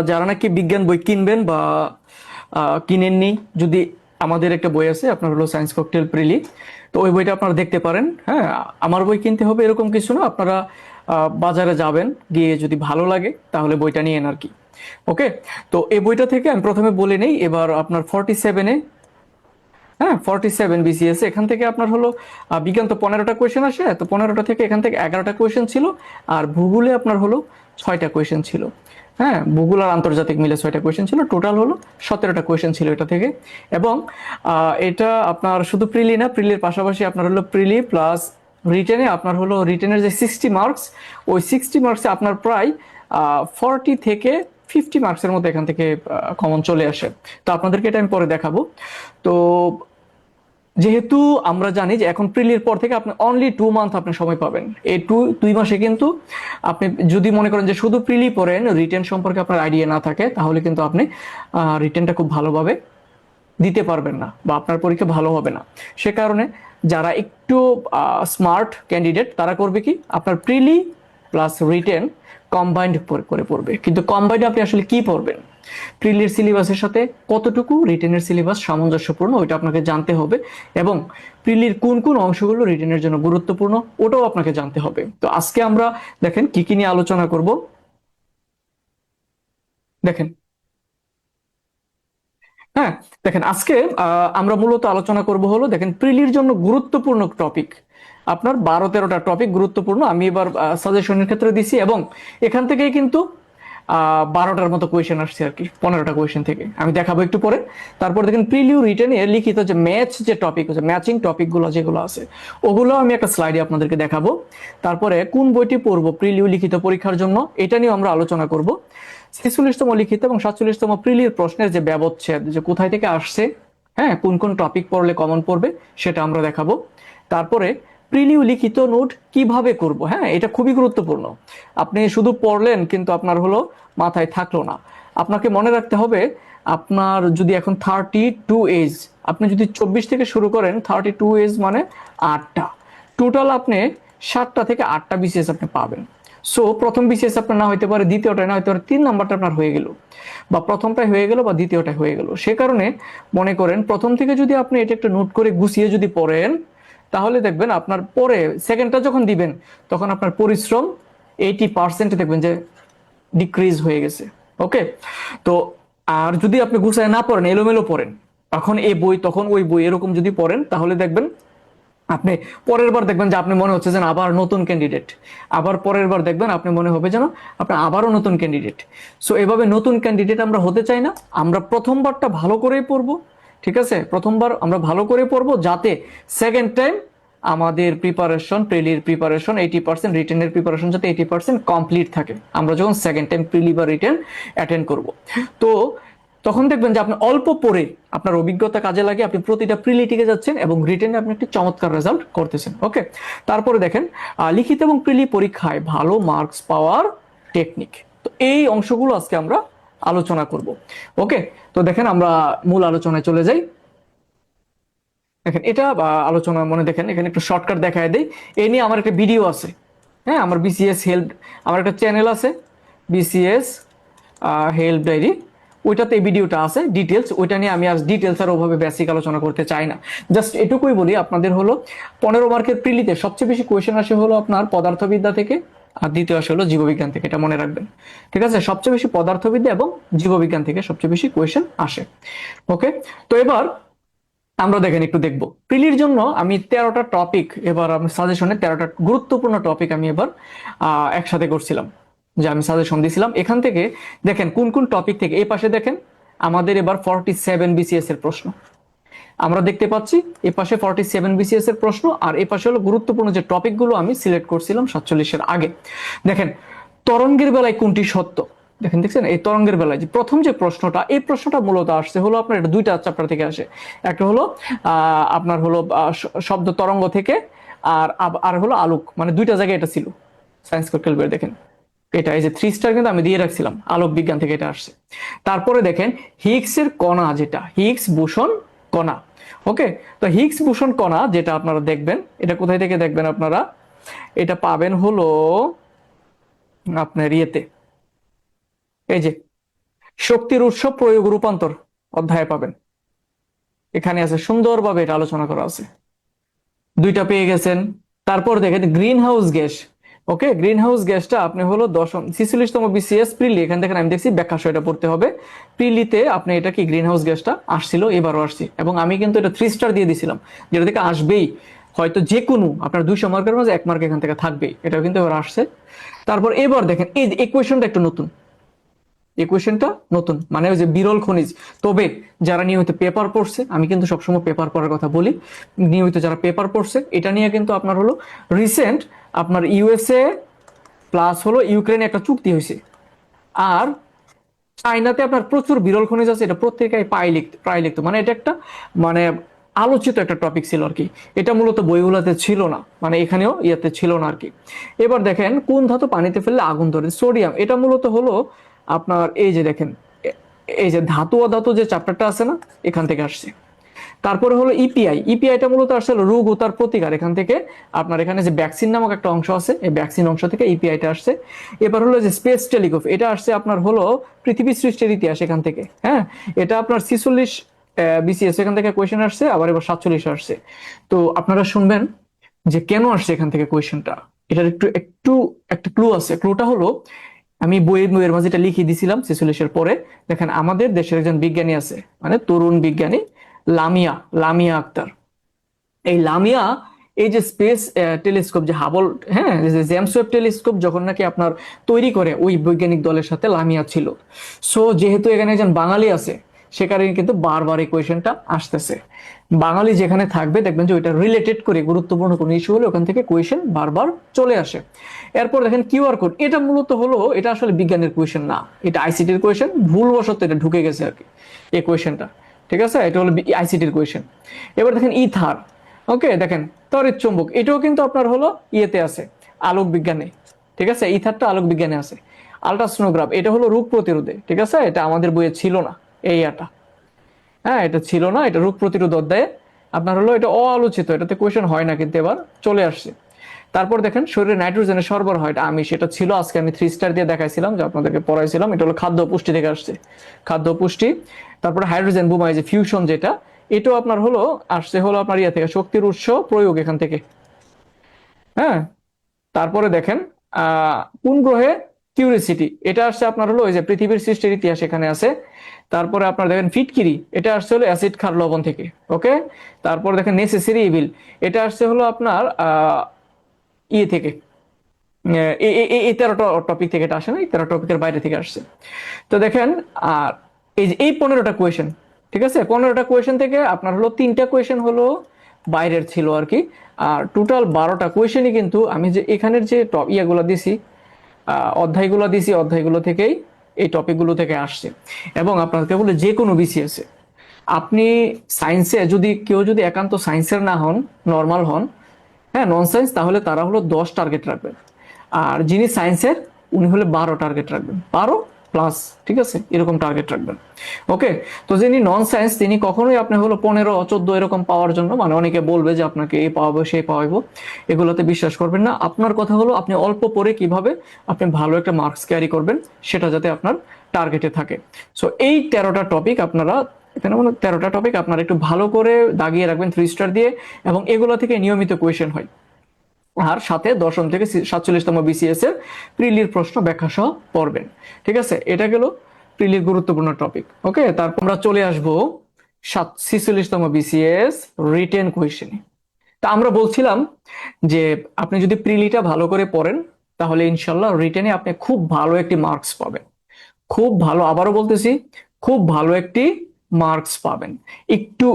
যারা নাকি বিজ্ঞান বই কিনবেন বা কিনেননি, যদি আমাদের একটা বই আছে আপনার হলো সায়েন্স ককটেল প্রিলি, তো ওই বইটা আপনারা দেখতে পারেন। হ্যাঁ, আমার বই কিনতে হবে এরকম কিছু না, আপনারা বাজারে যাবেন, গিয়ে যদি ভালো লাগে তাহলে বইটা নিয়েন আর কি। ওকে, তো এই বইটা থেকে আমি প্রথমে বলে নেই। এবার আপনার 47-এ, হ্যাঁ 47 বিসিএস, এখান থেকে আপনার হলো বিজ্ঞান তো 15টা কোয়েশ্চেন আসে, তো 15টা থেকে এখান থেকে 11টা কোয়েশ্চেন ছিল। আর ভূগোলে আপনার হলো 6টা কোয়েশ্চেন ছিল। হ্যাঁ, ভূগোল আর আন্তর্জাতিক মিলে 6টা কোয়েশ্চেন ছিল, টোটাল হলো 17টা কোয়েশ্চেন ছিল এটা থেকে। এবং এটা আপনার শুধু প্রিলি না, প্রিলির পাশাপাশি আপনার হলো প্রিলি প্লাস রিটেনে আপনার হলো রিটেনের যে 60 মার্কস, ওই 60 মার্কসে আপনার প্রায় 40 থেকে 50 মার্কসের মতো এখান থেকে কমন চলে আসে। তো আপনাদেরকে এটা আমি পরে দেখাবো। তো যেহেতু আমরা জানি যে এখন প্রিলির পর থেকে আপনি অনলি 2 মান্থ আপনি সময় পাবেন। এই 2 মাসে কিন্তু আপনি যদি মনে করেন যে শুধু প্রিলি পড়েন, রিটেন সম্পর্কে আপনার আইডিয়া না থাকে, তাহলে কিন্তু আপনি রিটেনটা খুব ভালোভাবে দিতে পারবেন না বা আপনার পরীক্ষা ভালো হবে না। সে কারণে যারা একটু স্মার্ট ক্যান্ডিডেট তারা করবে কি, আপনার প্রিলি প্লাস রিটেন কম্বাইন্ড করে পড়বে। কিন্তু কম্বাইন্ড আপনি আসলে কি পড়বেন, প্রিলির সিলেবাসের সাথে কতটুকু রিটেনের সিলেবাস সামঞ্জস্যপূর্ণ ওইটা আপনাকে জানতে হবে, এবং প্রিলির কোন কোন অংশগুলো রিটেনের জন্য গুরুত্বপূর্ণ ওটাও আপনাকে জানতে হবে। তো আজকে আমরা দেখেন কি কি নিয়ে আলোচনা করব। দেখেন, হ্যাঁ, দেখেন আজকে আমরা মূলত আলোচনা করব হলো, দেখেন প্রিলির জন্য গুরুত্বপূর্ণ টপিক আপনার 12-13টা টপিক গুরুত্বপূর্ণ আমি এবার সাজেশনের ক্ষেত্রে দিছি, এবং এখান থেকেই কিন্তু 12টার মতো কোয়েশ্চেন আসছে আর কি, 15টা কোয়েশ্চেন থেকে আমি দেখাবো একটু পরে। তারপর দেখেন প্রিলিউ রিটেন এর লিখিত যে ম্যাচ যে টপিক আছে, ম্যাচিং টপিকগুলো যেগুলো আছে, ওগুলো আমি একটা স্লাইডে আপনাদেরকে দেখাবো। তারপরে কোন বইটি পড়বো প্রিলিউ লিখিত পরীক্ষার জন্য, এটা নিয়ে আমরা আলোচনা করব। 46তম লিখিত এবং 47তম প্রিলির প্রশ্নের যে ব্যবচ্ছেদ, যে কোথায় থেকে আসছে, হ্যাঁ কোন কোন টপিক পড়লে কমন পড়বে, সেটা আমরা দেখাবো। তারপরে প্রিলিউ লিখিত নোট কিভাবে করব, হ্যাঁ এটা খুবই গুরুত্বপূর্ণ। আপনি শুধু পড়লেন কিন্তু আপনার হলো মাথায় থাকলো না। আপনাকে মনে রাখতে হবে, আপনার যদি এখন 32 এজ, আপনি যদি 24 থেকে শুরু করেন, 32 এজ মানে 8টা, টোটাল আপনি 7টা থেকে 8টা বিসিএস আপনি পাবেন। সো প্রথম বিসিএস আপনার না হইতে পারে, দ্বিতীয়টা না হইতে পারে, 3 নাম্বারটা আপনার হয়ে গেল, বা প্রথমটাই হয়ে গেল বা দ্বিতীয়টা হয়ে গেল। সে কারণে মনে করেন প্রথম থেকে যদি আপনি এটা একটা নোট করে গুছিয়ে যদি পড়েন, তাহলে দেখবেন আপনার পরে সেকেন্ডটা যখন দিবেন, তখন আপনার পরিশ্রম 80% দেখবেন যে ডিক্রিজ হয়ে গেছে। ওকে, তো আর যদি আপনি গুছায় না পড়েন, এলোমেলো পড়েন, এখন এই বই তখন ওই বই এরকম যদি পড়েন, তাহলে দেখবেন আপনি পরের বার দেখবেন যে আপনি মনে হচ্ছে যেন আবার নতুন ক্যান্ডিডেট, আবার পরের বার দেখবেন আপনি মনে হবে যেন আপনি আবারও নতুন ক্যান্ডিডেট। সো এভাবে নতুন ক্যান্ডিডেট আমরা হতে চাই না, আমরা প্রথমবারটা ভালো করেই পড়বো। ঠিক আছে, প্রথমবার আমরা ভালো করে পড়বো, যাতে সেকেন্ড টাইম আমাদের প্রিপারেশন, প্রিলির প্রিপারেশন 80%, রিটেনের প্রিপারেশন যাতে 80% কমপ্লিট থাকে আমরা যখন সেকেন্ড টাইম প্রিলি বা রিটেন অ্যাটেন্ড করব। তো তখন দেখবেন যে আপনি অল্প পড়ে আপনার অভিজ্ঞতা কাজে লাগে, আপনি প্রতিটা প্রিলি টিকে যাচ্ছেন এবং রিটেনে আপনি একটি চমৎকার রেজাল্ট করতেছেন। ওকে, তারপরে দেখেন লিখিত এবং প্রিলি পরীক্ষায় ভালো মার্কস পাওয়ার টেকনিক। তো এই অংশগুলো আজকে আমরা আলোচনা করব। ওকে, তো দেখেন আমরা মূল আলোচনায় চলে যাই। দেখেন এটা আলোচনা মনে, দেখেন এখানে একটু শর্টকাট দেখায় দেই। এই নিয়ে আমার একটা ভিডিও আছে, হ্যাঁ আমার বিসিএস হেল্প, আমার একটা চ্যানেল আছে বিসিএস হেল্প ডায়েরি, ওইটাতে এই ভিডিওটা আছে ডিটেলস, ওইটা নিয়ে আমি আর ডিটেলস আর ওভাবে বেসিক আলোচনা করতে চাই না। জাস্ট এটুকুই বলি আপনাদের হলো 15 মার্কের প্রিলিতে সবচেয়ে বেশি কোয়েশ্চেন আসে হলো আপনার পদার্থবিদ্যা থেকে, আর দ্বিতীয় আসে হলো জীববিজ্ঞান থেকে, এটা মনে রাখবেন। ঠিক আছে, সবচেয়ে বেশি পদার্থবিদ্যা এবং জীববিজ্ঞান থেকে সবচেয়ে বেশি কোয়েশ্চেন আসে। ওকে, তো এবার আমরা দেখেন একটু দেখবো প্রিলির জন্য আমি 13টা টপিক, এবার আমি সাজেশনে 13টা গুরুত্বপূর্ণ টপিক আমি এবার একসাথে করছিলাম, যে আমি সাজেশন দিয়েছিলাম এখান থেকে। দেখেন কোন কোন টপিক থেকে, এই পাশে দেখেন আমাদের এবার 47 বিসিএস এর প্রশ্ন আমরা দেখতে পাচ্ছি, এ পাশে 47 বিসিএস এর প্রশ্ন, আর এ পাশে হলো গুরুত্বপূর্ণ যে টপিকগুলো আমি সিলেক্ট করছিলাম 47-এর আগে। দেখেন তরঙ্গের বেলায় কোনটি সত্য, দেখেন দেখছেন এই তরঙ্গের বেলায় যে প্রথম যে প্রশ্নটা, এই প্রশ্নটা মূলত আসছে হলো আপনার, এটা দুইটা চ্যাপ্টার থেকে আসে। একটা হলো আপনার হলো শব্দ তরঙ্গ থেকে, আর আর হলো আলোক, মানে দুইটা জায়গায় এটা ছিল সায়েন্স ক্যালকুলেটর। দেখেন এটা এই যে 3 স্টার কিন্তু আমি দিয়ে রাখছিলাম, আলোক বিজ্ঞান থেকে এটা আসছে। তারপরে দেখেন হিগসের কণা, যেটা হিগস বোসন কণা। ওকে, তো হিগস বোসন কণা যেটা আপনারা দেখবেন, এটা কোথায় থেকে দেখবেন আপনারা, এটা পাবেন হলো আপনার ইয়েতে, এই যে শক্তির উৎস প্রয়োগ রূপান্তর অধ্যায়ে পাবেন। এখানে আছে সুন্দরভাবে এটা আলোচনা করা আছে। দুইটা পেয়ে গেছেন। তারপর দেখেন গ্রিন হাউস গ্যাস। ওকে, গ্রিন হাউস গ্যাসটা আপনি হলো 46তম বিসিএস প্রিলি, এখান থেকে আমি দেখছি ব্যাখ্যা সহ এটা পড়তে হবে। প্রিলিতে আপনি এটা কি গ্রিন হাউস গ্যাসটা আসছিল, এবারও আসছে, এবং আমি কিন্তু এটা 3 স্টার দিয়ে দিছিলাম, যেটা থেকে আসবেই। হয়তো যে কোনো আপনার 200 মার্কের মাঝে 1 মার্ক এখান থেকে থাকবেই, এটাও কিন্তু এবার আসছে। তারপর এবার দেখেন এই ইকুয়েশনটা একটু নতুন, ইকুয়েশনটা নতুন, মানে ওই যে বিরল খনিজ। তবে যারা নিয়মিত পেপার পড়ছে, আমি কিন্তু সবসময় পেপার পড়ার কথা বলি, নিয়মিত যারা পেপার পড়ছে এটা নিয়ে কিন্তু আপনার হলো রিসেন্ট আপনার ইউএসএ প্লাস হলো ইউক্রেনে একটা চুক্তি হয়েছে, আর চাইনাতে আপনার প্রচুর বিরল খনিজ আছে, এটা প্রত্যেকাই প্রায় লিখতো, মানে এটা একটা মানে আলোচিত একটা টপিক ছিল আর কি। এটা মূলত বইগুলোতে ছিল না, মানে এখানেও ইয়াতে ছিল না আর কি। এবার দেখেন কোন ধাতু পানিতে ফেললে আগুন ধরে, সোডিয়াম। এটা মূলত হলো আপনার এই যে দেখেন, এই যে ধাতু অধাতু যে চ্যাপ্টারটা আছে না, এখান থেকে আসছে। তারপরে হলো ইপিআই, ইপিআইটা মূলত আসলে রোগ ও তার প্রতিকার, এখান থেকে আপনার এখানে যে ভ্যাকসিন নামক একটা অংশ আছে, এই ভ্যাকসিন অংশ থেকে ইপিআইটা আসছে। এবার হলো যে স্পেস টেলিগ্রাফ, এটা আসছে আপনার হলো পৃথিবী সৃষ্টির ইতিহাস, এখান থেকে। হ্যাঁ, এটা আপনার 46 বিসিএস এখান থেকে কোয়েশ্চেন আসছে, আবার এবার 47 আসছে। তো আপনারা শুনবেন যে কেন আসছে এখান থেকে কোয়েশ্চেনটা। এটার একটু একটু একটা ক্লু আছে। ক্লুটা হলো আমি বইয়ের মাঝে এটা লিখে দিছিলাম 46-এর পরে। দেখেন আমাদের দেশের একজন বিজ্ঞানী আছে, মানে তরুণ বিজ্ঞানী, লামিয়া, লামিয়া আক্তার। এই লামিয়া এই যে স্পেস টেলিস্কোপ যে হাবল, হ্যাঁ, যে জেমস ওয়েব টেলিস্কোপ যখন নাকি আপনার তৈরি করে, ওই বৈজ্ঞানিক দলের সাথে লামিয়া ছিল। সো যেহেতু এখানে একজন বাঙালি আছে, সে কারণে কিন্তু বারবার এই কোয়েশ্চেনটা আসতেছে। বাঙালি যেখানে থাকবে দেখবেন যে ওইটা রিলেটেড করে গুরুত্বপূর্ণ কোনো ইস্যু হলে ওখান থেকে কোয়েশ্চেন বারবার চলে আসে। এরপর দেখেন কিউআর কোড, এটা মূলত হলো এটা আসলে বিজ্ঞানের কোয়েশ্চেন না, এটা আইসিটির কোয়েশ্চেন, ভুলবশত এটা ঢুকে গেছে আর কি এই কোয়েশ্চেনটা। ঠিক আছে, এটা হলো আইসিটির কোয়েশ্চেন। এবার দেখেন ইথার। ওকে, দেখেন তড়িৎ চুম্বক, এটাও কিন্তু আপনার হলো ইয়েতে আছে, আলোক বিজ্ঞানে। ঠিক আছে, ইথারটা আলোক বিজ্ঞানে আছে। আলট্রাসোনোগ্রাফ, এটা হলো রোগ প্রতিরোধে। ঠিক আছে, এটা আমাদের বইয়ে ছিল না এই আটা, হ্যাঁ, এটা ছিল না, এটা রোগ প্রতিরোধ অধ্যায়ে আপনার হলো, এটা অআলোচিত, এটাতে কোয়েশ্চেন হয় না, কিন্তু এবার চলে আসছে। তারপর দেখেন শরীরে নাইট্রোজেনের সরবরাহ, এটা আমি সেটা ছিল আজকে আমি 3 স্টার দিয়ে দেখাইছিলাম, যে আপনাদেরকে পড়াইছিলাম। এটা হলো খাদ্য পুষ্টি থেকে আসছে, খাদ্য পুষ্টি। তারপরে হাইড্রোজেন বোমা, যে ফিউশন যেটা, এটাও আপনার হলো আসছে হলো আপনার ইয়া থেকে, শক্তির উৎস প্রয়োগ এখান থেকে। হ্যাঁ, তারপরে দেখেন কোন গ্রহে কিউরিসিটি, এটা আসছে আপনার হলো ওই যে পৃথিবীর সৃষ্টির ইতিহাস, এখানে আছে। তারপরে আপনার দেখেন ফিটকিরি, এটা আসছে হলো অ্যাসিড ক্ষার লবণ থেকে। ওকে, তারপর দেখেন নেসেসারি ইভিল, এটা আসছে হলো আপনার ইয়ে থেকে, এই 13টা টপিক থেকে এটা আসে না, এই 13 টপিকের বাইরে থেকে আসছে। তো দেখেন আর এই যে এই 15টা কোয়েশ্চেন, ঠিক আছে, 15টা কোয়েশ্চেন থেকে আপনার হলো 3টা কোয়েশ্চেন হলো বাইরের ছিল আর কি। আর টোটাল 12টা কোয়েশ্চেনই কিন্তু আমি যে এখানের যে ইয়াগুলো দিছি, অধ্যায়গুলো দিছি, অধ্যায়গুলো থেকেই এই টপিকগুলো থেকে আসছে। এবং আপনাকে বলে যে কোনো বিসিএস এ আপনি সায়েন্সে যদি কেউ যদি একান্ত সায়েন্সের না হন, নর্মাল হন, হ্যাঁ, নন সায়েন্স, তাহলে তারা হলো 10 টার্গেট রাখবেন। আর যিনি সায়েন্সের উনি হলে 12 টার্গেট রাখবেন, 12 প্লাস, ঠিক আছে, এরকম টার্গেট রাখবেন। ওকে, তো যিনি নন সায়েন্স তিনি কখনোই আপনি হলো 15 14 এরকম পাওয়ার জন্য, মানে অনেকে বলবে যে আপনাকে এই পাওয়াবো সেই পাওয়াবো, এগুলোতে বিশ্বাস করবেন না। আপনার কথা হলো আপনি অল্প পরে কিভাবে আপনি ভালো একটা মার্কস ক্যারি করবেন, সেটা যাতে আপনার টার্গেটে থাকে। সো এই 13টা টপিক আপনারা এখানে, মানে 13টা টপিক আপনারা একটু ভালো করে দাগিয়ে রাখবেন 3 স্টার দিয়ে, এবং এগুলো থেকে নিয়মিত কোয়েশ্চেন হয়। আর সাথে দশম থেকে 47তম বিসিএস এর প্রিলির প্রশ্ন ব্যাখ্যা সহ পড়বেন। ঠিক আছে, এটা গেল প্রিলির গুরুত্বপূর্ণ টপিক। ওকে, তারপর আমরা চলে আসবো 46তম বিসিএস রিটেন কোয়েশ্চেনে। তা আমরা বলছিলাম যে আপনি যদি প্রিলিটা ভালো করে পড়েন, তাহলে ইনশাল্লাহ রিটেনে আপনি খুব ভালো একটি মার্কস পাবেন। খুব ভালো, আবারও বলতেছি, খুব ভালো একটি মার্কস পাবেন। একটু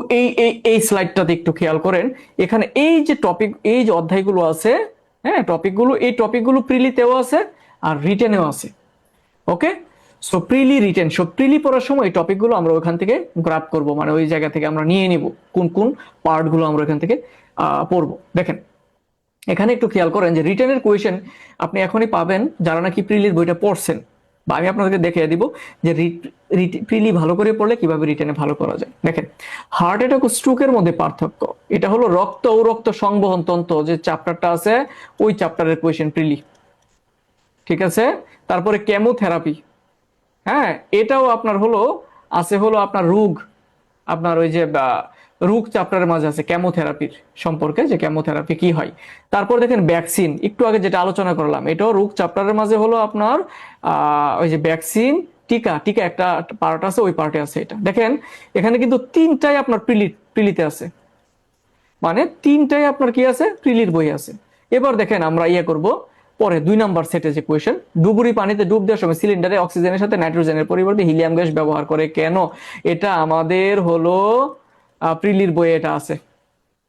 এই স্লাইডটাতে একটু খেয়াল করেন, এখানে এই যে টপিক, এই যে অধ্যায়গুলো আছে, হ্যাঁ, টপিকগুলো, এই টপিকগুলো প্রিলিতেও আছে আর রিটেনেও আছে। ওকে, সো প্রিলি রিটেন, সো প্রিলি পড়ার সময় এই টপিকগুলো আমরা ওখান থেকে গ্রাব করব, মানে ওই জায়গা থেকে আমরা নিয়ে নিব কোন কোন পার্টগুলো আমরা এখান থেকে পড়বো। দেখেন এখানে একটু খেয়াল করেন যে রিটেনের কোয়েশ্চেন আপনি এখনই পাবেন যারা নাকি প্রিলির বইটা পড়ছেন, বা আমি আপনাদেরকে দেখিয়ে দিব যে প্রিলি ভালো করে পড়লে কিভাবে রিটেনে ভালো করা যায়। দেখেন, হার্ট অ্যাটাক ও স্ট্রোকের মধ্যে পার্থক্য, এটা হলো রক্ত ও রক্ত সংবহন তন্ত্র যে চ্যাপ্টারটা আছে, ওই চ্যাপ্টারের কোয়েশ্চেন প্রিলি। ঠিক আছে, তারপরে কেমোথেরাপি, হ্যাঁ, এটাও আপনার হলো আছে হলো আপনার রোগ, আপনার ওই যে রোগ চ্যাপ্টারের মাঝে আছে কেমোথেরাপির সম্পর্কে, যে কেমোথেরাপি কি হয়। তারপর দেখেন ভ্যাকসিন, একটু আগে যেটা আলোচনা করলাম, এটাও রোগ চ্যাপ্টারের মাঝে হলো আপনার ওই যে ভ্যাকসিন, টিকা, টিকা একটা পার্ট আছে, ওই পার্টে আছে এটা। দেখেন এখানে কিন্তু তিনটাই আপনার প্রিলিতে আছে, মানে তিনটাই আপনার কি আছে, প্রিলির বই আছে। এবার দেখেন আমরা ইয়ে করব পরে 2 নাম্বার সেটে যে কোয়েশ্চেন, ডুবুরি পানিতে ডুব দেওয়ার সময় সিলিন্ডারে অক্সিজেনের সাথে নাইট্রোজেনের পরিবর্তে হিলিয়াম গ্যাস ব্যবহার করে কেন? এটা আমাদের হলো প্রিলির বইয়ে এটা আছে,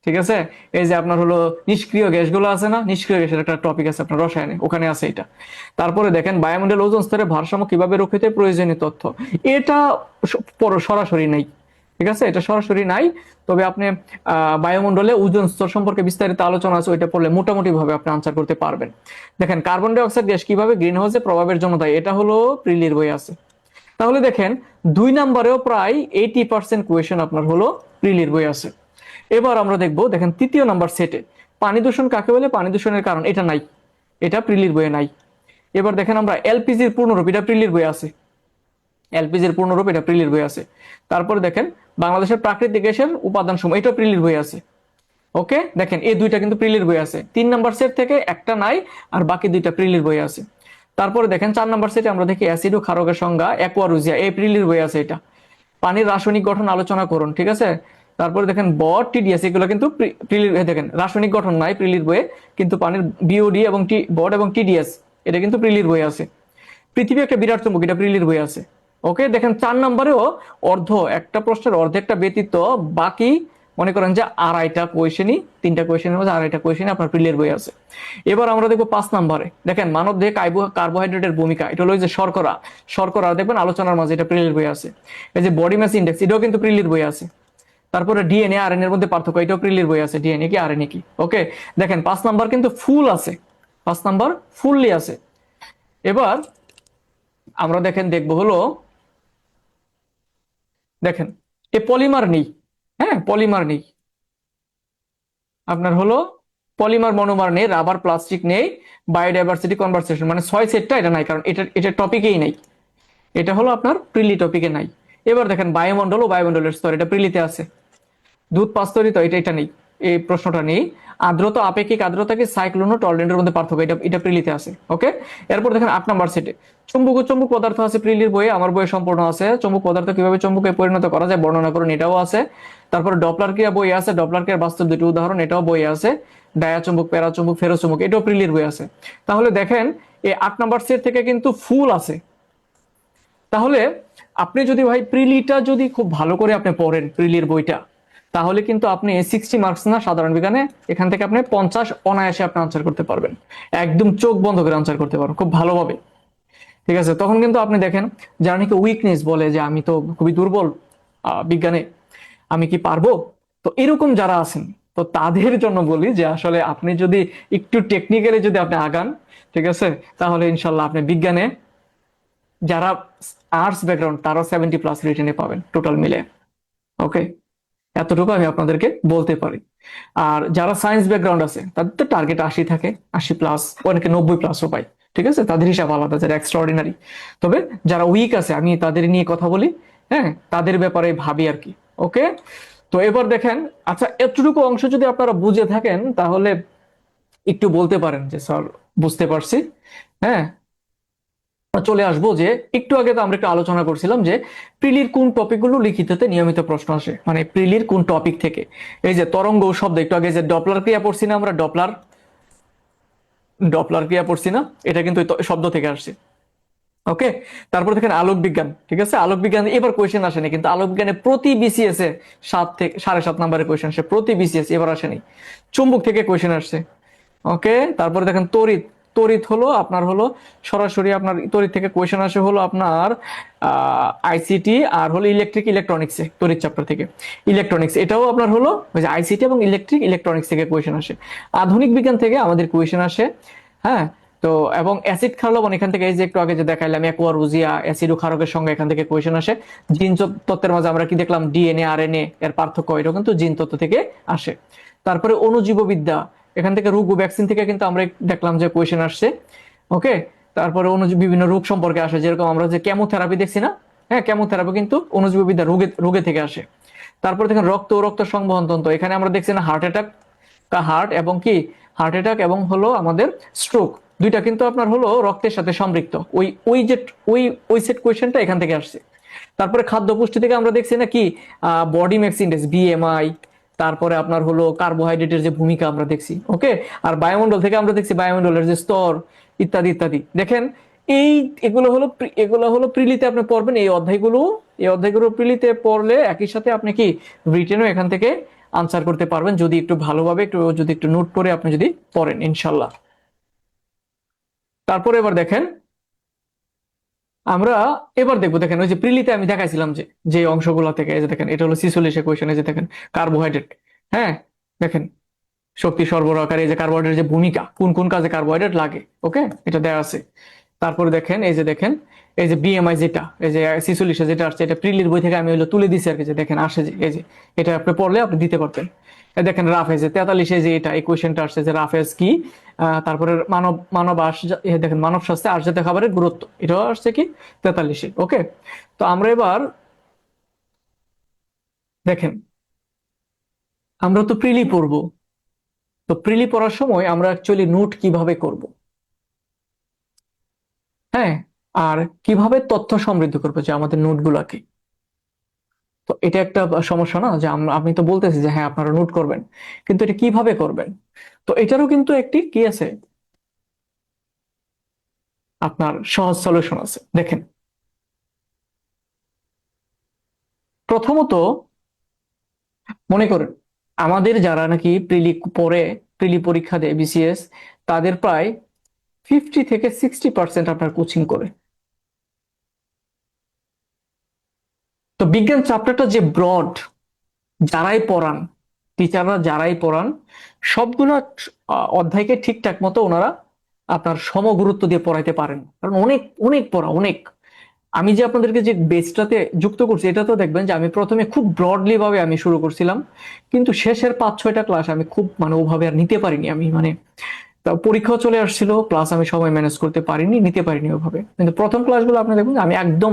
ঠিক আছে। এই যে আপনার হলো নিষ্ক্রিয় গ্যাসগুলো আছে না, নিষ্ক্রিয় গ্যাসের একটা টপিক আছে আপনার রসায়নে, ওখানে আছে এটা। তারপরে দেখেন বায়ুমণ্ডল ওজোন স্তরের ভারসাম্য কিভাবে রক্ষিত হয়, প্রয়োজনীয় তথ্য, এটা সরাসরি নাই, ঠিক আছে, এটা সরাসরি নাই। তবে আপনি বায়ুমণ্ডলে ওজোন স্তর সম্পর্কে বিস্তারিত আলোচনা আছে, ওইটা পড়লে মোটামুটি ভাবে আপনি আনসার করতে পারবেন। দেখেন কার্বন ডাই অক্সাইড গ্যাস কিভাবে গ্রিন হাউসের প্রভাবের জন্য দায়ী, এটা হলো প্রিলির বই আছে। তাহলে দেখেন 2 নাম্বারেও প্রায় 80% কোয়েশ্চেন আপনার হলো প্রিলির বই আছে। এবার আমরা দেখবো, দেখেন 3য় নাম্বার সেটে পানি দূষণ কাকে বলে, পানি দূষণের কারণ, এটা নাই, এটা প্রিলির বইয়ে নাই। এবার দেখেন আমরা এলপিজির পূর্ণরূপ, এটা প্রিলির বই আছে, এলপিজির পূর্ণরূপ এটা প্রিলির বই আছে। তারপরে দেখেন বাংলাদেশের প্রাকৃতিক গ্যাসের উপাদান সমূহ, এটা প্রিলির বই আছে। ওকে, দেখেন এই দুইটা কিন্তু প্রিলির বই আছে। 3 নাম্বার সেট থেকে একটা নাই, আর বাকি দুইটা প্রিলির বই আছে। তারপরে দেখেন 4 নাম্বার সেটে আমরা দেখি অ্যাসিড ও ক্ষারকের সংজ্ঞা, অ্যাকুয়ারুজিয়া, এই প্রিলির বই আছে এটা। পানির রাসায়নিক গঠন আলোচনা করুন, ঠিক আছে। তারপরে দেখেন বড, টিডিএস, এগুলো কিন্তু প্রিলির, দেখেন রাসায়নিক গঠন নাই প্রিলির বইয়ে, কিন্তু পানির বিওডি এবং বড এবং টিডিএস এটা কিন্তু প্রিলির বই আছে। পৃথিবী একটা বিরাট চুম্বক, এটা প্রিলির বই আছে। ওকে, দেখেন 4 নাম্বারেও অর্ধ, একটা প্রশ্নের অর্ধেকটা ব্যতীত বাকি মনে করেন যে আড়াইটা কোয়েশনই, 3টা কোয়েশনের মধ্যে আড়াইটা কোয়েশনই আপনার প্রিলির বই আছে। এবার আমরা দেখবো 5 নাম্বারে, দেখেন মানব দেহে কার্বোহাইড্রেটের ভূমিকা, এটা হলো যে শর্করা, শর্করা দেখবেন আলোচনার মাঝে, এটা প্রিলির বই আছে। এই যে বডি মাস ইন্ডেক্স, এটাও কিন্তু প্রিলির বই আছে। তারপরে ডিএনএ আর এন এর মধ্যে পার্থক্য, এটাও প্রিলির বই আছে, ডিএনএ কি আর এন এ কি। ওকে, দেখেন 5 নাম্বার কিন্তু ফুল আছে, 5 নাম্বার ফুললি আছে। এবার আমরা দেখেন দেখবো হলো, দেখেন এ পলিমার নেই, হ্যাঁ পলিমার নেই, আপনার হলো পলিমার মনোমার নেই, রাবার প্লাস্টিক নেই, বায়োডাইভার্সিটি কনভারসেশন, মানে 6 সেটটা এটা নাই, কারণ এটা টপিকেই নাই, এটা হলো আপনার প্রিলি টপিকে নাই। এবার দেখেন বায়ুমণ্ডল ও বায়ুমণ্ডলের স্তর, এটা প্রিলিতে আছে। দুধ পাস্তরিত, এটা নেই, এই প্রশ্নটা নেই। আর্দ্রতা, আপেক্ষিক আর্দ্রতা কি সাইক্লোন ও টর্নেডোর মধ্যে পার্থক্য, এটা প্রিলিতে আছে। ওকে, এরপর দেখেন 8 নাম্বার সেটে চুম্বক ও চুম্বক পদার্থ আছে প্রিলির বইয়ে, আমার বইয়ে সম্পূর্ণ আছে। চুম্বক পদার্থ কিভাবে চুম্বকে পরিণত করা যায় বর্ণনা করুন, এটাও আছে। তারপর ডপলার ক্রিয়া বই আছে, ডপলার ক্রিয়ার বাস্তব দুটি উদাহরণ, এটাও বই আছে। ডায়া চুম্বক, প্যারা চুম্বক, ফেরো চুম্বক, এটাও প্রিলির বই আছে। তাহলে দেখেন এই 8 নাম্বার সেট থেকে কিন্তু ফুল আছে। তাহলে আপনি যদি ভাই প্রিলিটা যদি খুব ভালো করে আপনি পড়েন প্রিলির বইটা, তাহলে কিন্তু আপনি 60 মার্কস না সাধারণ বিজ্ঞানে, এখান থেকে আপনি 50 অনায়াসে আপনি আনসার করতে পারবেন, একদম চোখ বন্ধ করে আনসার করতে পারবেন খুব ভালোভাবে, ঠিক আছে। তখন কিন্তু আপনি দেখেন যারা নাকি উইকনেস বলে যে আমি তো খুবই দুর্বল বিজ্ঞানে, আমি কি পারবো, তো এরকম যারা আছেন, তো তাদের জন্য বলি যে আসলে আপনি যদি একটু টেকনিক্যালি যদি আপনি আগান, ঠিক আছে, তাহলে ইনশাল্লাহ আপনি বিজ্ঞানে, যারা আর্টস ব্যাকগ্রাউন্ড তারাও 70+ রিটেনে পাবেন টোটাল মিলে। ওকে, এতটুকু আমি আপনাদেরকে বলতে পারি। আর যারা সায়েন্স ব্যাকগ্রাউন্ড আছে তাদের তো টার্গেট 80 থাকে, 80+, অনেকে 90+ও পায়, ঠিক আছে, তাদের হিসাব আলাদা, যারা এক্সট্রাঅর্ডিনারি। তবে যারা উইক আছে আমি তাদের নিয়ে কথা বলি, হ্যাঁ তাদের ব্যাপারে ভাবি আর কি। ওকে, তো এবার দেখেন, আচ্ছা এতটুকু অংশ যদি আপনারা বুঝে থাকেন তাহলে একটু বলতে পারেন যে স্যার বুঝতে পারছি। হ্যাঁ, চলে আসবো যে একটু আগে তো আমরা একটু আলোচনা করছিলাম যে প্রিলির কোন টপিকগুলো লিখিততে নিয়মিত প্রশ্ন আসে, মানে প্রিলির কোন টপিক থেকে। এই যে তরঙ্গ শব্দ, একটু আগে যে ডপলার ক্রিয়া পড়ছি না আমরা, ডপলার ডপলার ক্রিয়া পড়ছি না, এটা কিন্তু ওই শব্দ থেকে আসছে। ওকে, তারপর দেখেন আলোক বিজ্ঞান, ঠিক আছে, আলোক বিজ্ঞান এবার কোয়েশ্চেন আসেনি, কিন্তু আলোক বিজ্ঞানে প্রতি বিসিএস এ 7 থেকে 7.5 নম্বরের কোয়েশ্চেন আসে প্রতি বিসিএস, এবার আসেনি। চুম্বক থেকে কোয়েশ্চেন আসছে। ওকে, তারপরে দেখেন তড়িৎ, তড়িৎ হলো আপনার হলো সরাসরি আপনার তড়িৎ থেকে কোয়েশ্চেন আসে হলো আপনার আইসিটি আর হলো ইলেকট্রিক ইলেকট্রনিক্সে, তড়িৎ চ্যাপ্টার থেকে ইলেকট্রনিক্স, এটাও আপনার হলো ওই যে আইসিটি এবং ইলেকট্রিক ইলেকট্রনিক্স থেকে কোয়েশ্চেন আসে। আধুনিক বিজ্ঞান থেকে আমাদের কোয়েশ্চেন আসে। হ্যাঁ, তো এবং অ্যাসিড ক্ষার লবণ এখান থেকে, এই যে একটু আগে যে দেখাইলাম অ্যাকুয়ারুজিয়া, অ্যাসিড ও ক্ষারকের সঙ্গে এখান থেকে কোয়েশ্চেন আসে। জিন তত্ত্বের মাঝে আমরা কি দেখলাম, ডিএনএ আরএনএ এর পার্থক্য, এটা কিন্তু জিন তত্ত্ব থেকে আসে। তারপরে অণুজীববিদ্যা, এখান থেকে রোগ ও ভ্যাকসিন থেকে কিন্তু আমরা দেখলাম যে কোয়েশ্চেন আসছে। ওকে, তারপরে অনুজীব বিভিন্ন রোগ সম্পর্কে আসে, যেরকম আমরা যে কেমোথেরাপি দেখছি না, হ্যাঁ কেমোথেরাপি কিন্তু অনুজীববিদ্যা রোগে রোগে থেকে আসে। তারপরে দেখেন রক্ত ও রক্ত সংবহন তন্ত্র, এখানে আমরা দেখছি না হার্ট অ্যাটাক, হার্ট এবং কি হার্ট অ্যাটাক এবং হলো আমাদের স্ট্রোক, দুইটা কিন্তু আপনার হলো রক্তের সাথে সম্পৃক্ত। ওই ওই যে ওই ওই সেট কোয়েশ্চেনটা এখান থেকে আসছে। তারপরে খাদ্য পুষ্টি থেকে আমরা দেখছি না কি বডি ম্যাক্স ইন্ডেক্স বিএমআই, তারপরে আপনার হলো কার্বোহাইড্রেটের যে ভূমিকা আমরা দেখছি, ওকে। আর বায়ুমণ্ডল থেকে আমরা দেখছি বায়ুমণ্ডলের যে স্তর ইত্যাদি ইত্যাদি। দেখেন এই এগুলো হলো প্রিলিতে আপনি পড়বেন এই অধ্যায়গুলো প্রিলিতে পড়লে একই সাথে আপনি কি রিটেনও এখান থেকে আনসার করতে পারবেন, যদি একটু ভালোভাবে যদি একটু নোট করে আপনি যদি পড়েন ইনশাল্লাহ। তারপরে এবার দেখেন আমরা এবার দেখবো, দেখেন ওই যে প্রিলিতে আমি দেখাইছিলাম যে যে অংশগুলো থেকে, এই যে দেখেন এটা হলো 46 কোয়েশ্চেন, এই যে দেখেন কার্বোহাইড্রেট, হ্যাঁ দেখেন শক্তি সরবরাহকারী এই যে কার্বোহাইড্রেটের যে ভূমিকা, কোন কোন কাজে কার্বোহাইড্রেট লাগে, ওকে এটা দেওয়া আছে। তারপরে দেখেন এই যে দেখেন এই যে বিএমআই যেটা এই যে 46 যেটা আসছে, এটা প্রিলির বই থেকে আমি হলো তুলে দিছি আর কি, যে দেখেন আসে যে এই যে এটা আপনি পড়লে আপনি দিতে পারতেন। দেখেন রাফেজ 43 যে এটা এই কোয়েশ্চেনটা আসছে যে রাফেজ কি, তারপরে মানব মানব আশ দেখেন মানব স্বাস্থ্যে আশ জাতীয় খাবারের গুরুত্ব, এটাও আসছে কি 43। ওকে, তো আমরা এবার দেখেন আমরা তো প্রিলি পড়বো, তো প্রিলি পড়ার সময় আমরা অ্যাকচুয়ালি নোট কিভাবে করব, হ্যাঁ, আর কিভাবে তথ্য সমৃদ্ধ করবো যে আমাদের নোটগুলাকে। তো এটা একটা সমস্যা না, যে আপনি তো বলতেছি যে হ্যাঁ আপনারা নোট করবেন, কিন্তু এটা কিভাবে করবেন। তো এটারও কিন্তু একটি কি আছে, আপনার সহজ সলিউশন আছে। দেখেন প্রথমত মনে করেন আমাদের যারা নাকি প্রিলি পরীক্ষা দেয় বিসিএস, তাদের প্রায় 50 থেকে 60% আপনার কোচিং করে। তো বিজ্ঞান চ্যাপ্টারটা যে ব্রড, যারাই পড়ান, টিচাররা যারাই পড়ান, সবগুলো অধ্যায়কে ঠিকঠাক মতো ওনারা আপনার সমগুরুত্ব দিয়ে পড়াইতে পারেন, কারণ অনেক অনেক পড়া অনেক। আমি যে আপনাদেরকে যে বেসটাতে যুক্ত করছি, এটা তো দেখবেন যে আমি প্রথমে খুব ব্রডলি ভাবে আমি শুরু করছিলাম, কিন্তু শেষের 5-6টা ক্লাস আমি খুব মানে ওভাবে আর নিতে পারিনি আমি, মানে তা পরীক্ষাও চলে আসছিল, প্লাস আমি সময় ম্যানেজ করতে পারিনি, নিতে পারিনি ওভাবে। কিন্তু প্রথম ক্লাসগুলো আপনি দেখবেন আমি একদম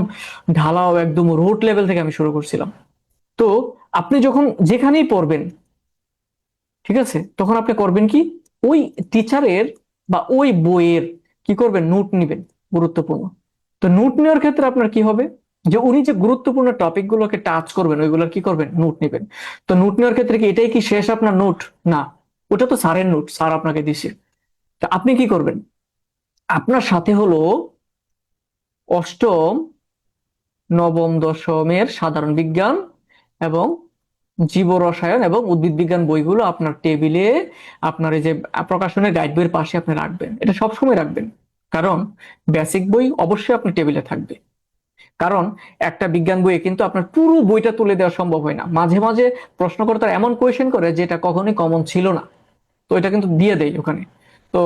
ঢালাও একদম রুট লেভেল থেকে আমি শুরু করছিলাম। তো আপনি যখন যেখানেই পড়বেন, ঠিক আছে, তখন আপনি করবেন কি, ওই টিচারের বা ওই বইয়ের কি করবেন, নোট নিবেন, গুরুত্বপূর্ণ। তো নোট নেওয়ার ক্ষেত্রে আপনার কি হবে, যে উনি যে গুরুত্বপূর্ণ টপিক গুলোকে টাচ করবেন ওইগুলোর কি করবেন, নোট নিবেন। তো নোট নেওয়ার ক্ষেত্রে কি এটাই কি শেষ আপনার নোট, না, ওটা তো স্যারের নোট, স্যার আপনাকে দিছে। তা আপনি কি করবেন, আপনার সাথে হলো অষ্টম, নবম, দশমের সাধারণ বিজ্ঞান এবং জীব রসায়ন এবং উদ্ভিদ বিজ্ঞান বইগুলো আপনার টেবিলে, আপনার এই যে প্রকাশনের গাইড বইয়ের পাশে আপনি রাখবেন, এটা সবসময় রাখবেন। কারণ বেসিক বই অবশ্যই আপনার টেবিলে থাকবে, কারণ একটা বিজ্ঞান বইয়ে কিন্তু আপনার পুরো বইটা তুলে দেওয়া সম্ভব হয় না, মাঝে মাঝে প্রশ্নকর্তা এমন কোয়েশ্চেন করে যেটা কখনোই কমন ছিল না, তো এটা কিন্তু দিয়ে দেয় ওখানে। তো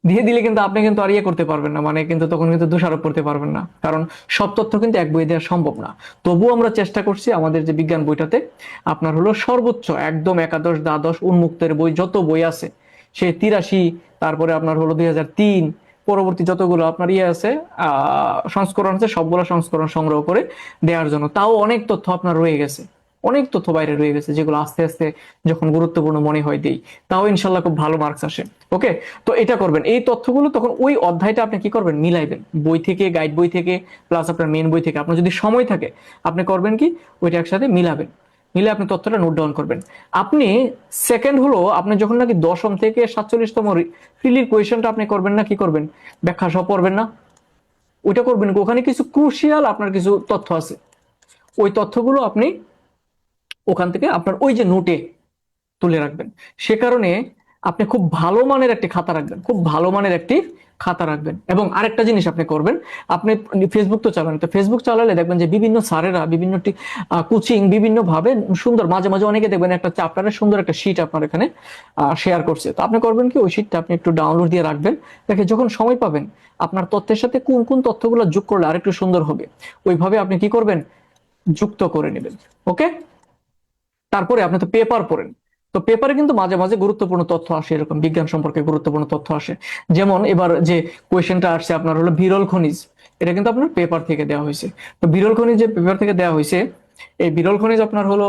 দিয়ে দিলে কিন্তু আপনি কিন্তু আর ইয়ে করতে পারবেন না, মানে কিন্তু তখন কিন্তু দোষারোপ করতে পারবেন না, কারণ সব তথ্য কিন্তু এক বইয়ে দেওয়া সম্ভব না। তবুও আমরা চেষ্টা করছি আমাদের যে বিজ্ঞান বইটাতে আপনার হলো সর্বোচ্চ একদম একাদশ দ্বাদশ উন্মুক্তের বই যত বই আছে, সে 83, তারপরে আপনার হলো 2003, পরবর্তী যতগুলো আপনার ইয়ে আছে সংস্করণ আছে, সবগুলো সংস্করণ সংগ্রহ করে দেওয়ার জন্য। তাও অনেক তথ্য আপনার রয়ে গেছে, অনেক তথ্য বাইরে রয়ে গেছে, যেগুলো আস্তে আস্তে যখন গুরুত্বপূর্ণ মনে হয় দেই, তাও ইনশাল্লাহ খুব ভালো মার্কস আসে। ওকে, তো এটা করবেন, এই তথ্যগুলো তখন ওই অধ্যায়টা আপনি কি করবেন, মিলাইবেন বই থেকে, গাইড বই থেকে, প্লাস আপনার মেন বই থেকে, আপনার যদি সময় থাকে আপনি করবেন কি ওইটা একসাথে মিলাবেন, মিলে আপনি তথ্যটা নোট ডাউন করবেন। আপনি সেকেন্ড হলো আপনি যখন নাকি দশম থেকে 47তম প্রিলির কোয়েশনটা আপনি করবেন না, কি করবেন, ব্যাখ্যা সহ পড়বেন না, ওইটা করবেন। ওখানে কিছু ক্রুশিয়াল আপনার কিছু তথ্য আছে, ওই তথ্যগুলো আপনি ওখান থেকে আপনার ওই যে নোটে তুলে রাখবেন। সে কারণে আপনি খুব ভালো মানের একটি খাতা রাখবেন, খুব ভালো মানের একটি খাতা রাখবেন। এবং আরেকটা জিনিস আপনি করবেন, আপনি ফেসবুক তো চালান, তো ফেসবুক চালালে দেখবেন যে বিভিন্ন স্যারেরা বিভিন্ন কোচিং বিভিন্ন ভাবে সুন্দর, মাঝে মাঝে অনেকে দেখবেন একটা চ্যাপ্টারের সুন্দর একটা শিট আপনার এখানে শেয়ার করছে। তো আপনি করবেন কি ওই শিটটা আপনি একটু ডাউনলোড দিয়ে রাখবেন, দেখে যখন সময় পাবেন আপনার তথ্যের সাথে কোন কোন তথ্যগুলো যোগ করলে আরেকটু সুন্দর হবে, ওইভাবে আপনি কি করবেন, যুক্ত করে নেবেন। ওকে, তারপরে আপনি তো পেপার পড়েন, তো পেপারে কিন্তু মাঝে মাঝে গুরুত্বপূর্ণ তথ্য আসে, এরকম বিজ্ঞান সম্পর্কে গুরুত্বপূর্ণ তথ্য আসে। যেমন এবার যে কোয়েশ্চেনটা আসছে আপনার হলো বিরল খনিজ, এটা কিন্তু আপনার পেপার থেকে দেওয়া হয়েছে। তো বিরল খনিজ যে পেপার থেকে দেওয়া হয়েছে, এই বিরল খনিজ আপনার হলো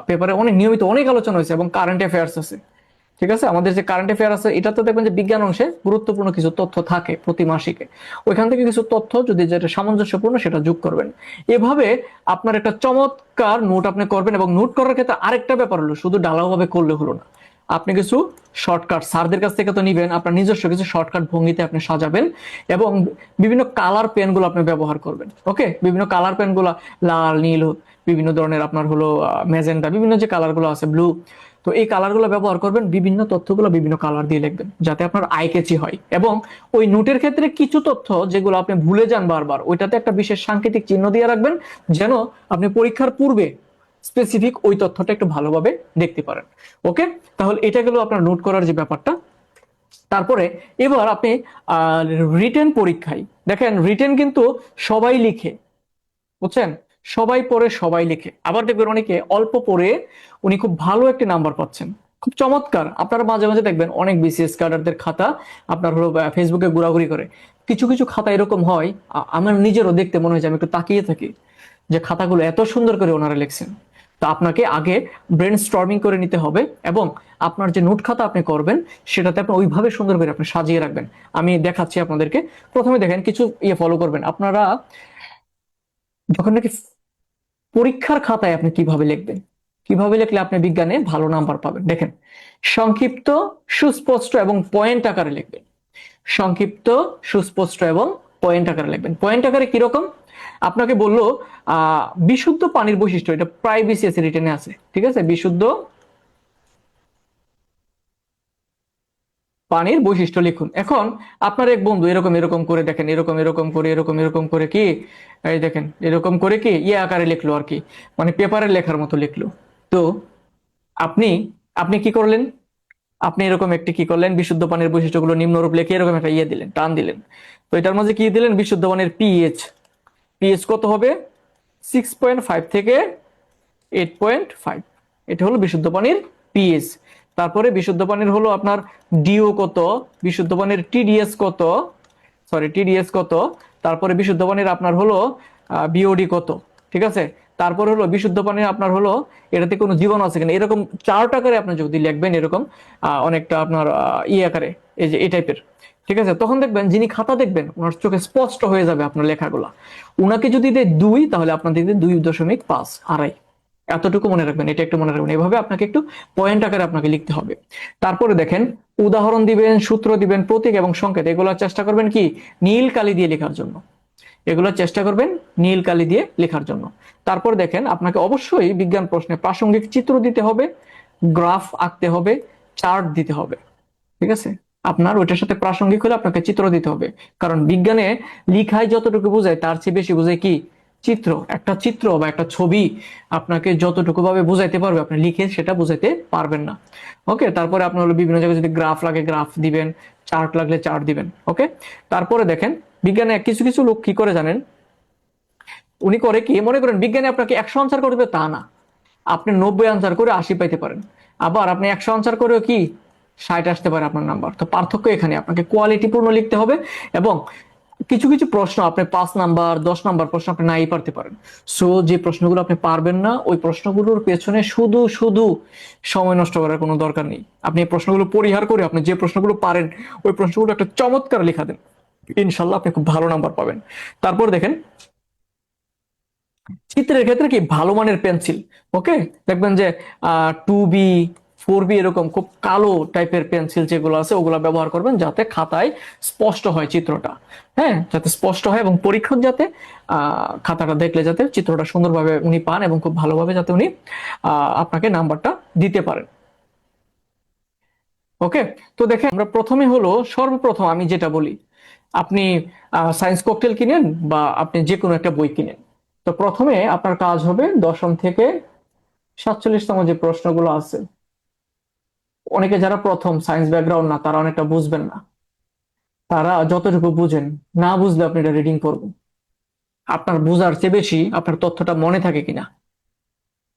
পেপারে অনেক নিয়মিত অনেক আলোচনা হয়েছে এবং কারেন্ট অ্যাফেয়ার্স আছে। ঠিক আছে, আমাদের যে কারেন্ট অ্যাফেয়ার আছে এটাতে দেখবেন যে বিজ্ঞান অংশে গুরুত্বপূর্ণ কিছু তথ্য থাকে প্রতি মাসিকে, ওইখান থেকে কিছু তথ্য যদি যেটা সামঞ্জস্যপূর্ণ সেটা যোগ করবেন। এভাবে আপনার একটা চমৎকার নোট আপনি করবেন। এবং নোট করার ক্ষেত্রে আরেকটা ব্যাপার হলো, শুধু ঢালাও ভাবে করলে হলো না, আপনি কিছু শর্টকাট স্যারদের কাছ থেকে তো নিবেন, আপনার নিজস্ব কিছু শর্টকাট ভঙ্গিতে আপনি সাজাবেন এবং বিভিন্ন কালার পেনগুলো আপনি ব্যবহার করবেন। ওকে, বিভিন্ন কালার পেনগুলো লাল, নীল, বিভিন্ন ধরনের আপনার হলো ম্যাজেন্টা, বিভিন্ন যে কালারগুলো আছে, ব্লু, তো এই কালারগুলো ব্যবহার করবেন, বিভিন্ন তথ্যগুলো বিভিন্ন কালার দিয়ে লিখবেন যাতে আপনার আই ক্যাচি হয়। এবং ওই নোটের ক্ষেত্রে কিছু তথ্য যেগুলো আপনি ভুলে যান বারবার, ওইটাতে একটা বিশেষ সাংকেতিক চিহ্ন দিয়ে রাখবেন, যেন আপনি পরীক্ষার পূর্বে স্পেসিফিক ওই তথ্যটা একটু ভালোভাবে দেখতে পারেন। ওকে, তাহলে এটা গেল আপনার নোট করার যে ব্যাপারটা। তারপরে এবার আপনি রিটেন পরীক্ষায় দেখেন, রিটেন কিন্তু সবাই লিখে, বুঝছেন, সবাই পড়ে সবাই লিখে। আবার দেখবেন অনেকে অল্প পড়ে উনি খুব ভালো একটি নাম্বার পাচ্ছেন, খুব চমৎকার। আপনারা মাঝে মাঝে দেখবেন অনেক বিসিএস ক্যাডারদের খাতা আপনার হলো ফেসবুকে ঘোরাঘুরি করে, কিছু কিছু খাতা এরকম হয়, আমার নিজেরও দেখতে মনে হয় যে আমি একটু তাকিয়ে থাকি যে খাতাগুলো এত সুন্দর করে ওনারা লিখছেন। তো আপনাকে আগে ব্রেন স্টর্মিং করে নিতে হবে এবং আপনার যে নোট খাতা আপনি করবেন সেটাতে আপনি ওইভাবে সুন্দর করে আপনি সাজিয়ে রাখবেন। আমি দেখাচ্ছি আপনাদেরকে। প্রথমে দেখেন কিছু ফলো করবেন আপনারা, যখন নাকি পরীক্ষার খাতায় আপনি কিভাবে লিখবেন, কিভাবে লিখলে আপনি বিজ্ঞানে ভালো নাম্বার পাবেন। দেখেন, সংক্ষিপ্ত, সুস্পষ্ট এবং পয়েন্ট আকারে লিখবেন। সংক্ষিপ্ত, সুস্পষ্ট এবং পয়েন্ট আকারে লিখবেন। পয়েন্ট আকারে কিরকম, আপনাকে বললো বিশুদ্ধ পানির বৈশিষ্ট্য, এটা প্রায় বিসিএস রিটেনে আছে। ঠিক আছে, বিশুদ্ধ পানির বৈশিষ্ট্য লিখুন। এখন আপনার এক বন্ধু এরকম এরকম করে দেখেন, এরকম এরকম করে এরকম এরকম করে কি, এই দেখেন এরকম করে কি ইয়ে আকারে লিখলো আর কি, মানে পেপারের লেখার মতো লিখলো। তো আপনি আপনি কি করলেন, আপনি এরকম একটি কি করলেন, বিশুদ্ধ পানির বৈশিষ্ট্যগুলো নিম্নরূপ লিখে এরকম একটা ইয়ে দিলেন, টান দিলেন। তো এটার মাঝে কি দিলেন, বিশুদ্ধ পানির পিএইচ, পিএইচ কত হবে, 6.5 থেকে 8.5, এটা হলো বিশুদ্ধ পানির পিএইচ। তারপরে বিশুদ্ধ পানির হলো আপনার ডিও কত, বিশুদ্ধ পানির টিডিএস কত, সরি টিডিএস কত, তারপরে বিশুদ্ধ পানির আপনার হলো বিওডি কত। ঠিক আছে, তারপরে হলো বিশুদ্ধ পানির আপনার হলো এটাতে কোনো জীবাণু আছে কিনা, এরকম চার্ট আকারে আপনি যদি লিখবেন, এরকম অনেকটা আপনার ই আকারে, এই যে এই টাইপের। ঠিক আছে, তখন দেখবেন যিনি খাতা দেখবেন ওনার চোখে স্পষ্ট হয়ে যাবে আপনার লেখাগুলা। উনাকে যদি দেয় 2 তাহলে আপনার দিতে 2.5 আড়াই, এতটুকু মনে রাখবেন, এটা একটু মনে রাখবেন। এভাবে আপনাকে একটু পয়েন্ট আকারে আপনাকে লিখতে হবে। তারপরে দেখেন উদাহরণ দিবেন, সূত্র দিবেন, প্রতীক এবং সংকেত, এগুলো চেষ্টা করবেন কি নীল কালি দিয়ে লেখার জন্য, এগুলো চেষ্টা করবেন নীল কালি দিয়ে লেখার জন্য। তারপর দেখেন আপনাকে অবশ্যই বিজ্ঞান প্রশ্নে প্রাসঙ্গিক চিত্র দিতে হবে, গ্রাফ আঁকতে হবে, চার্ট দিতে হবে। ঠিক আছে, আপনার ওইটার সাথে প্রাসঙ্গিক হলে আপনাকে চিত্র দিতে হবে, কারণ বিজ্ঞানে লিখায় যতটুকু বোঝায় তার চেয়ে বেশি বোঝায় কি চিত্র। একটা চিত্র বা একটা ছবি আপনাকে যতটুকু ভাবে বুঝাইতে পারবে, আপনি লিখে সেটা বুঝাইতে পারবেন না। ওকে, তারপরে আপনার হলো বিভিন্ন জায়গায় যদি গ্রাফ লাগে গ্রাফ দিবেন, চার্ট লাগলে চার্ট দিবেন। ওকে, তারপরে দেখেন বিজ্ঞানে কিছু কিছু লোক কি করে জানেন, উনি করে কি, মনে করেন বিজ্ঞানে আপনাকে 100 আনসার করবে তা না, আপনি 90 আনসার করে 80 পাইতে পারেন, আবার আপনি 100 আনসার করেও কি 60 আসতে পারে আপনার নাম্বার। তো পার্থক্য এখানে, আপনাকে কোয়ালিটি পূর্ণ লিখতে হবে এবং কিছু কিছু প্রশ্ন আপনি 5 নাম্বার 10 নাম্বার প্রশ্ন আপনি নাই পারতে পারেন। সো যে প্রশ্নগুলো আপনি পারবেন না ওই প্রশ্নগুলোর পেছনে শুধু শুধু সময় নষ্ট করার কোনো দরকার নেই। আপনি এই প্রশ্নগুলো পরিহার করে আপনি যে প্রশ্নগুলো পারেন ওই প্রশ্নগুলো একটা চমৎকার লেখা দেন, ইনশাল্লাহ আপনি খুব ভালো নাম্বার পাবেন। তারপর দেখেন চিত্রের ক্ষেত্রে কি ভালো মানের পেন্সিল। ওকে, দেখবেন যে 2B 4B এরকম খুব কালো টাইপের পেন্সিল যেগুলো আছে ওগুলো ব্যবহার করবেন যাতে খাতায় স্পষ্ট হয় চিত্রটা। হ্যাঁ, যাতে স্পষ্ট হয় এবং পরীক্ষক যাতে খাতাটা দেখলে যাতে চিত্রটা সুন্দরভাবে উনি পান এবং খুব ভালোভাবে যাতে উনি আপনাকে নাম্বারটা দিতে পারেন। ওকে, তো দেখেন আমরা প্রথমে হলো সর্বপ্রথম আমি যেটা বলি, আপনি সায়েন্স ককটেল কিনেন বা আপনি যে কোনো একটা বই কিনেন। তো প্রথমে আপনার কাজ হবে দশম থেকে 47তম যে প্রশ্নগুলো আছে, অনেকে যারা প্রথম সায়েন্স ব্যাকগ্রাউন্ড না তারা অনেকটা বুঝবেন না, তারা যতটুকু বুঝেন, না বুঝলে আপনি এটা রিডিং করবেন। আপনার বুঝার চেয়ে বেশি আপনার তথ্যটা মনে থাকে কিনা,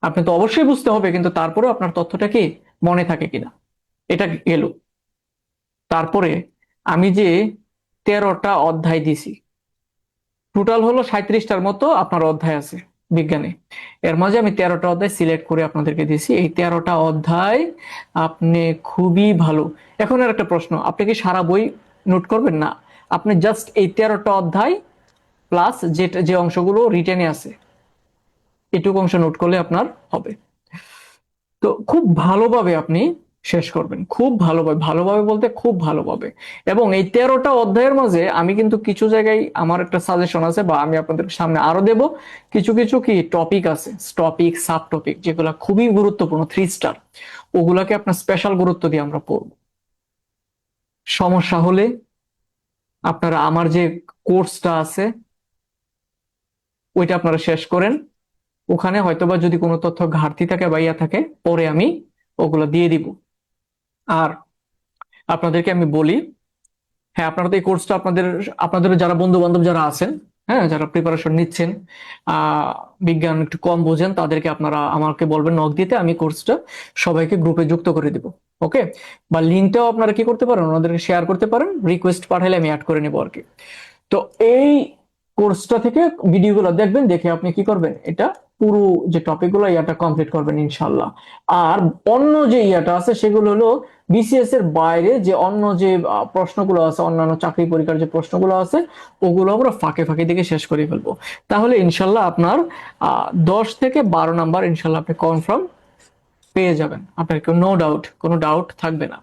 আপনি তো অবশ্যই বুঝতে হবে কিন্তু তারপরেও আপনার তথ্যটা কি মনে থাকে কিনা। এটা গেল। তারপরে আমি যে 13টা অধ্যায় দিছি, টোটাল হলো 37টার মতো আপনার অধ্যায় আছে বিজ্ঞানে। এর মাঝে আমি 13টা অধ্যায় সিলেক্ট করে আপনাদেরকে দিছি। এই 13টা অধ্যায় আপনি খুবই ভালো। এখন আর একটা প্রশ্ন, আপনি কি সারা বই নোট করবেন? না, আপনি জাস্ট এই 13টা অধ্যায় প্লাস যে অংশগুলো রিটেনে আছে এটুকু অংশ নোট করলে আপনার হবে। তো খুব ভালোভাবে আপনি শেষ করবেন, খুব ভালোভাবে, ভালোভাবে বলতে খুব ভালোভাবে। এবং এই 13টা অধ্যায়ের মাঝে আমি কিন্তু কিছু জায়গায় আমার একটা সাজেশন আছে, বা আমি আপনাদের সামনে আরো দেব কিছু কিছু কি টপিক আছে, টপিক সাব টপিক যেগুলো খুবই গুরুত্বপূর্ণ, 3 স্টার, ওগুলাকে আপনার স্পেশাল গুরুত্ব দিয়ে আমরা পড়ব। সমস্যা হলে আপনারা আমার যে কোর্সটা আছে ওইটা আপনারা শেষ করেন। ওখানে হয়তোবা যদি কোনো তথ্য ঘাটতি থাকে বা ইয়া থাকে, পরে আমি ওগুলো দিয়ে দিব। আর আপনাদেরকে আমি বলি, হ্যাঁ, আপনারা তো এই কোর্সটা আপনাদের আপনাদের যারা বন্ধু বান্ধব যারা আছেন, হ্যাঁ, যারা প্রিপারেশন নিচ্ছেন, আহ বিজ্ঞান একটু কম বোঝেন, তাদেরকে আপনারা আমাকে বলবেন নক দিতে, আমি কোর্সটা সবাইকে গ্রুপে যুক্ত করে দিব। ওকে? বা লিঙ্কটাও আপনারা কি করতে পারেন, ওনাদেরকে শেয়ার করতে পারেন, রিকোয়েস্ট পাঠালে আমি অ্যাড করে নেবো আর কি। তো এই কোর্সটা থেকে ভিডিওগুলো দেখবেন, দেখে আপনি কি করবেন, এটা পুরো যে টপিকগুলো ইয়াটা কমপ্লিট করবেন ইনশাল্লাহ। আর অন্য যে ইয়াটা আছে সেগুলো হলো বিসিএস এর বাইরে যে অন্য যে প্রশ্নগুলো আছে, অন্যান্য চাকরি পরীক্ষার যে প্রশ্নগুলো আছে, ওগুলো আমরা ফাঁকে ফাঁকে দিকে শেষ করে ফেলবো। তাহলে ইনশাল্লাহ আপনার 10 থেকে 12 নাম্বার ইনশাল্লাহ আপনি কনফার্ম পেয়ে যাবেন। আপনার কোনো ডাউট থাকবে না।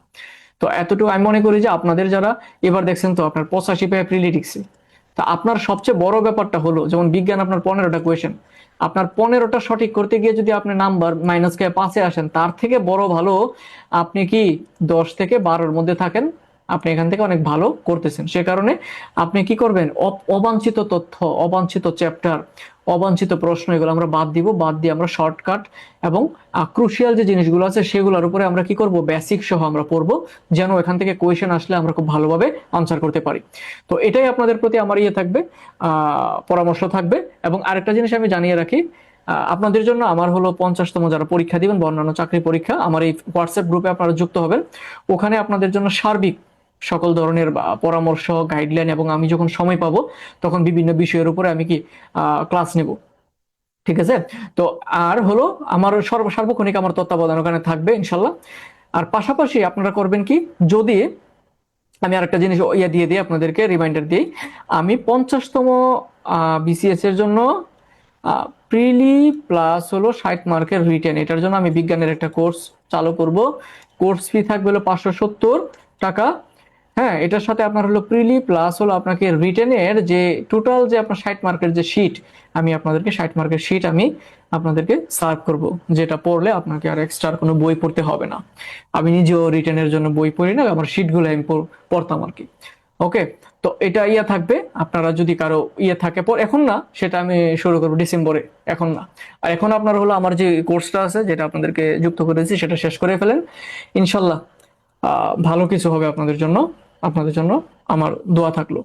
তো এতটুকু আমি মনে করি যে আপনাদের যারা এবার দেখছেন, তো আপনার 85 পেয়ে প্রিলিটিক্সে, তা আপনার সবচেয়ে বড় ব্যাপারটা হলো, যেমন বিজ্ঞান আপনার 15টা কোয়েশ্চেন, আপনার 15টা সঠিক করতে গিয়ে যদি আপনি নাম্বার মাইনাস কে 5-এ আসেন, তার থেকে বড় ভালো আপনি কি 10 থেকে 12-এর মধ্যে থাকেন, আপনি এখান থেকে অনেক ভালো করতেছেন। সে কারণে আপনি কি করবেন, অবাঞ্ছিত তথ্য, অবাঞ্ছিত চ্যাপ্টার, অবাঞ্ছিত প্রশ্ন, এগুলো আমরা বাদ দিব, বাদ দিয়ে আমরা শর্টকাট এবং ক্রুশিয়াল যে জিনিসগুলো আছে সেগুলোর উপরে আমরা কি করব, বেসিক সহ আমরা পড়বো, যেন এখান থেকে কোয়েশ্চেন আসলে আমরা খুব ভালোভাবে আনসার করতে পারি। তো এটাই আপনাদের প্রতি আমার ইয়ে থাকবে, পরামর্শ থাকবে। এবং আরেকটা জিনিস আমি জানিয়ে রাখি, আপনাদের জন্য আমার হলো 50তম যারা পরীক্ষা দিবেন বা অন্যান্য চাকরি পরীক্ষা, আমার এই হোয়াটসঅ্যাপ গ্রুপে আপনারা যুক্ত হবেন। ওখানে আপনাদের জন্য সার্বিক সকল ধরনের পরামর্শ, গাইডলাইন, এবং আমি যখন সময় পাবো তখন বিভিন্ন বিষয়ের উপরে আমি কি ক্লাস নেব। ঠিক আছে? তো আর হলো আমার সার্বক্ষণিক আমার তত্ত্বাবধান ওখানে থাকবে ইনশাল্লাহ। আর পাশাপাশি আপনারা করবেন কি, যদি আমি আরেকটা জিনিস ইয়ে দিয়ে দিই আপনাদেরকে, রিমাইন্ডার দিই, আমি 50তম বিসিএস এর জন্য প্রিলি প্লাস হলো 60 মার্কের রিটেন, এটার জন্য আমি বিজ্ঞানের একটা কোর্স চালু করব। কোর্স ফি থাকবে হলো 570 টাকা। হ্যাঁ, এটার সাথে আপনার হলো প্রিলি প্লাস হলো আপনাকে রিটেনের যে টোটাল যে আপনার 60 মার্কের যে শিট, আমি আপনাদেরকে 60 মার্কের শিট আমি আপনাদেরকে সার্ভ করব, যেটা পড়লে আপনাকে আর এক্সট্রা কোনো বই পড়তে হবে না। আমি নিজেও রিটেনের জন্য বই পড়ি না, আমার শিটগুলো আমি পড়তাম আর কি। ওকে? তো এটা ইয়ে থাকবে, আপনারা যদি কারো ইয়ে থাকে পর, এখন না, সেটা আমি শুরু করবো ডিসেম্বরে, এখন না। আর এখন আপনার হলো আমার যে কোর্সটা আছে যেটা আপনাদেরকে যুক্ত করেছি সেটা শেষ করে ফেলেন ইনশাল্লাহ। ভালো কিছু হবে আপনাদের জন্য। আপনাদের জন্য আমার দোয়া থাকলো।